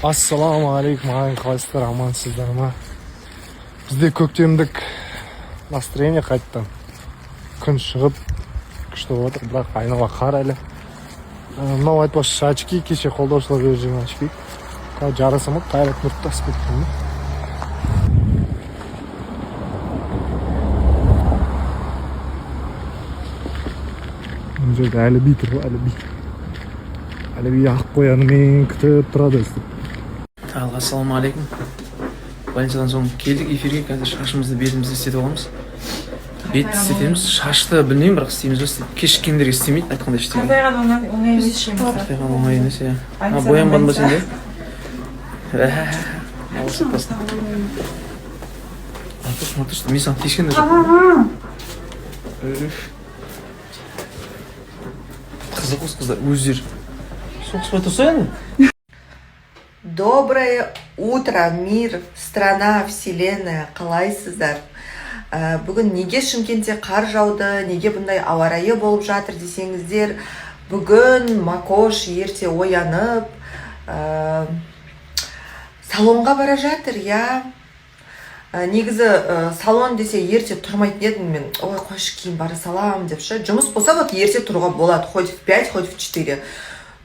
Ассаламу алейкум ағайын, қалайсыздар, амансыздар ма? Бізде көктемдік настроение қайттан. Күн шығып күшті болып отыр, бірақ айнала қар әлі. Мынау айтпақшы очки, кеше қолдаушылар беріп жүрген очки. Жарасымы қайрат нұрттас кеткен. Бұл жерде әлі тұр ғой, әлі ақ қоянымен күтіп тұрады өстіп. Ассалаумағалейкум. Больницадан соң келдік эфирге, қазір шашымызды бетімізді істетіп аламыз. Бет істетеміз, шашты білмеймін, бірақ істейміз өстіп. Кешіккендерге істемейді, айтқанда ештеңе. Қартайған оңай емес шығын. Қартайған оңай емес, иә. Боянбадың ба сен де? Алысып басын. Алтыш, мен саған тиішкен де жоқпын. Қызық осы қыздар, өздері соғыспай тұрса енді. Доброе утро, мир, страна, вселенная, қалайсыздар? Бүгін неге Шымкентте қар жауды, неге бұндай ауа райы болып жатыр десеңіздер, бүгін Макош ерте оянып, салонға бара жатыр, я. Негізі салон десе ерте тұрмайтын едім мен, ой, қойшы кейін бара салам деп ше. Жұмыс болса вот ерте тұруға болады, хоть в 5, хоть в 4.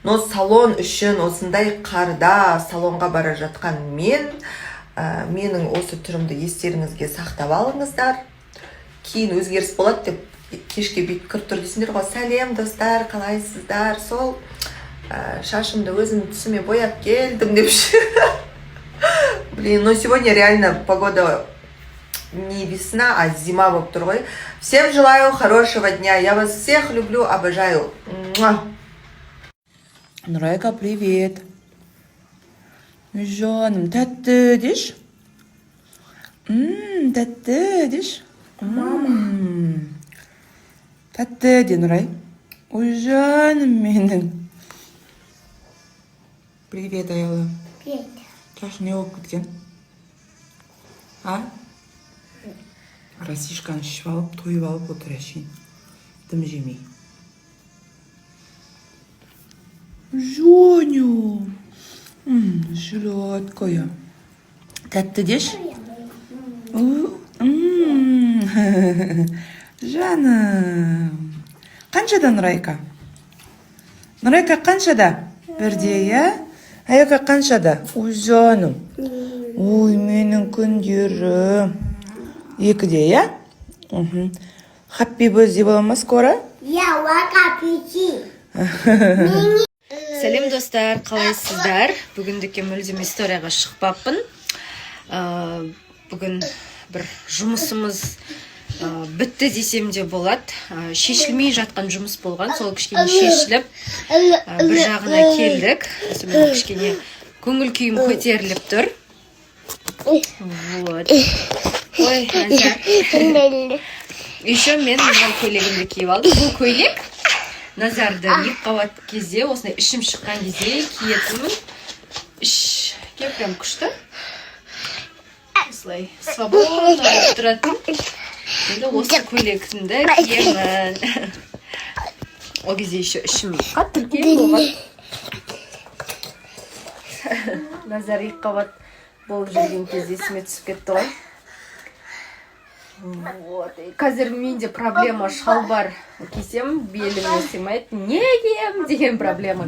Но салон үшін осындай қарда салонға бара жатқан менің осы түрімді естеріңізге сақтап алыңыздар. Кейін өзгеріс болады деп кешке бүйтіп кіріп тұр дейсіңдер ғой. Сәлем достар, қалайсыздар? Сол шашымды өзім түсіме бояп келдім деп ше. Блин, но сегодня реально погода не весна, а зима болып тұр ғой. Всем желаю хорошего дня. Я вас всех люблю, обожаю. Нұрайка, привет. Жаным, тәтті деш? Тәтті деш? Тәтті де, Нұрай. Ой, жаным менің. Привет, аялы. Привет. Шашың не болып кеткен? А? Расишканы ішіп алып, тойып алып отыр әшейін. Дым жемей. Жоню, сладкая. Тәтті деш? Жаным. Қаншада Нұрайка? Нұрайка қаншада? Бірде, я? Аяка қаншада? Ой, жаным. Ой, менің күндері. Екіде, я? Happy birthday бола ма скоро? Я вака пичи. Сәлем достар, қалайсыздар? Бүгіндікке мүлдем историяға шықпаппын. Бүгін бір жұмысымыз бітті десем де болады. Шешілмей жатқан жұмыс болған, сол кішкене шешіліп, бір жағына келдік. Сонымен кішкене көңіл күйім көтеріліп тұр. Вот. Ой, Назар. Еще мен мынау көйлегімді киіп алдым. Бұл көйлек Назарды екіқабат кезде, осындай ішім шыққан кезде киетінмін. Ішке прям күшті. Осылай свободно тұратын. Енді осы көйлегімді киемін. Ол кезде еще ішім қатты үлкен болған. Назар екіқабат болып жүрген кезде есіме түсіп кетті ғой. Вот. Қазір менде проблема шалбар кисем, беліме сыймайды. Не кием деген проблема.